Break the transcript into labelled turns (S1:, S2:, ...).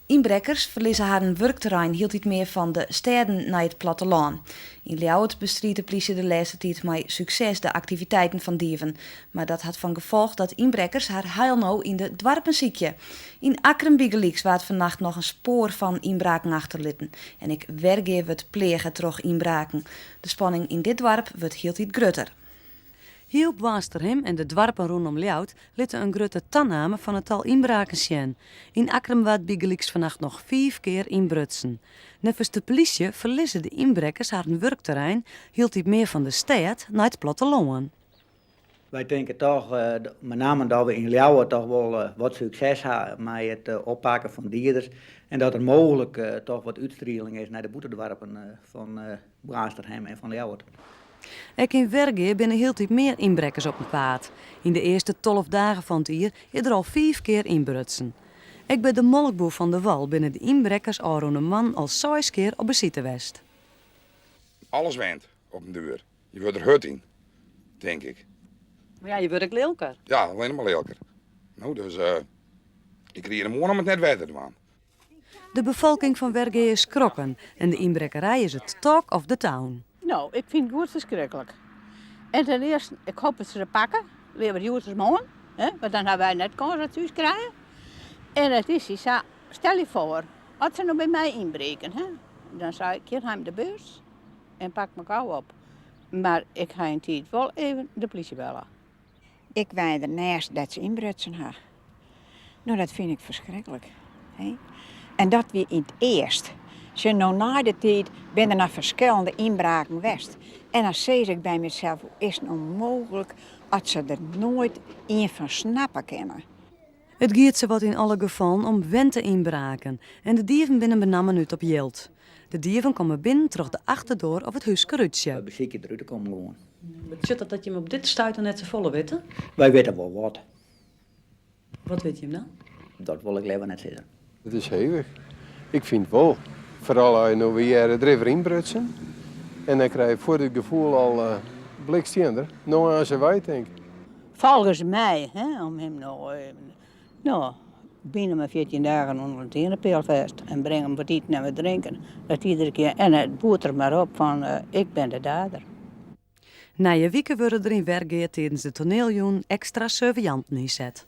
S1: Inbrekkers verliezen haar een werkterrein hield iets meer van de steden naar het platteland. In Ljouwert bestrijdt de politie de laatste tijd met succes de activiteiten van dieven. Maar dat had van gevolg dat inbrekkers haar heel nou in de dwarpen ziekje. In Akkerenbiegeliks waard vannacht nog een spoor van inbraken achterlitten. En ik wergeef het plegen troch inbraken. De spanning in dit dorp wordt hield iets grutter.
S2: Heel Bwasterhem en de dwarpen rondom Ljouwert litten een grote tanname van het tal inbraken zien. In Akkerum waard Biegeliks vannacht nog 5 keer inbrutsen. Neffens de politie verliezen de inbrekkers haar een werkterrein, hield iets meer van de stad naar het platteland.
S3: Wij denken toch, met name dat we in Ljouwert toch wel wat succes hebben met het oppakken van dierders. En dat er mogelijk toch wat uitstraling is naar de boetedwarpen van Bwasterhem en van Ljouwert.
S2: Ook in Wergeer binnen hield iets meer inbrekkers op een paard. In de eerste 12 dagen van het jaar is er al 5 keer inbrutsen. Ik bij de Molkboer van de Wal binnen de inbrekkers al rond een man al 6 keer op bezitten west.
S4: Alles went op een deur. Je wordt er hut in, denk ik.
S2: Maar ja, je wordt ook lelijker.
S4: Ja, alleen maar lelijker. Nou, dus ik kreeg een morgen om het net verder te doen.
S2: De bevolking van Wergeer is skrokken en de inbrekkerij is het talk of the town.
S5: Nou, ik vind het goed verschrikkelijk. En ten eerste, ik hoop dat ze er pakken. Liever Joosters morgen, want dan hebben wij net kans dat thuis krijgen. En het is zo, stel je voor, als ze nou bij mij inbreken, dan zou ik hier hem de beurs en pak me gauw op. Maar ik ga in tijd wel even de politie bellen.
S6: Ik weet ernaast dat ze inbrutsen hebben. Nou, dat vind ik verschrikkelijk. Hè? En dat we in het eerst. Als nou na de tijd ben er naar verschillende inbraken geweest. En dan zeg ik bij mezelf, hoe is het nou mogelijk als ze er nooit een van snappen kunnen?
S2: Het gaat ze wat in alle gevallen om wente inbraken en de dieven binnen benammen uit op Jilt. De dieven komen binnen terug de achterdeur of het huis kerutje.
S3: We zieken eruit komen gewoon.
S2: Zit dat je hem op dit stuit net te volle weten?
S3: Wij weten wel wat.
S2: Wat weet je hem dan?
S3: Dat wil ik liever net zeggen.
S7: Het is hevig. Ik vind wel. Vooral als je nou weer er even inbrutsen. En dan krijg je voor het gevoel al blikstender. Nou aan zijn wijd, denk ik.
S5: Volgens mij, om hem nou, binnen maar 14 dagen onder het tierenpeel vast en breng hem wat eten en wat drinken. Dat iedere keer, en het boet er maar op van, ik ben de dader.
S2: Na je weken worden er in Wergeer tijdens de toneeljoen extra surveillanten ingezet.